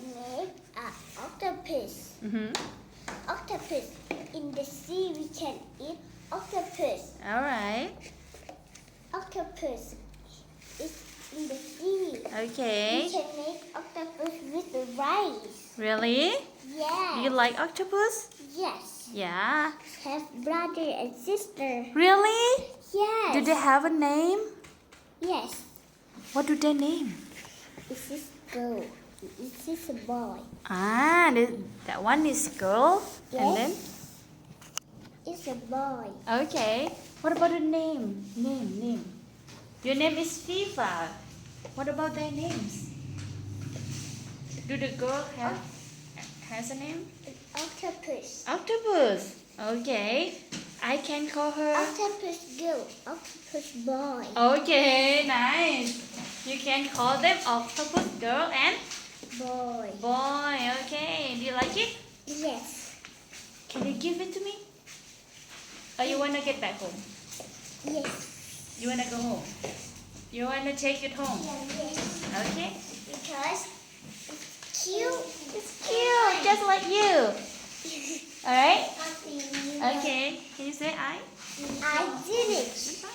name octopus. Octopus. In the sea, we can eat octopus. All right. Octopus is in the sea. Okay. We can make octopus with the rice. Really? Yes. Do you like octopus? Yes. Yeah. Have brother and sister. Really? Yes. Do they have a name? Yes. What do they name? This is girl. This is a boy. That one is girl. Yes. And then? It's a boy. Okay. What about the name? Name. Your name is FIFA. What about their names? Do the girl has a name? Octopus. Octopus. Okay. I can call her. Octopus girl. Octopus boy. Okay, nice. You can call them octopus girl and Boy. boy. Okay. Do you like it? Yes. Can you give it to me? Or you wanna get back home? Yes. You wanna go home? You wanna take it home? Yes. Okay. Because it's cute. It's cute, just like you. Alright? Okay. Can you say I? I did it.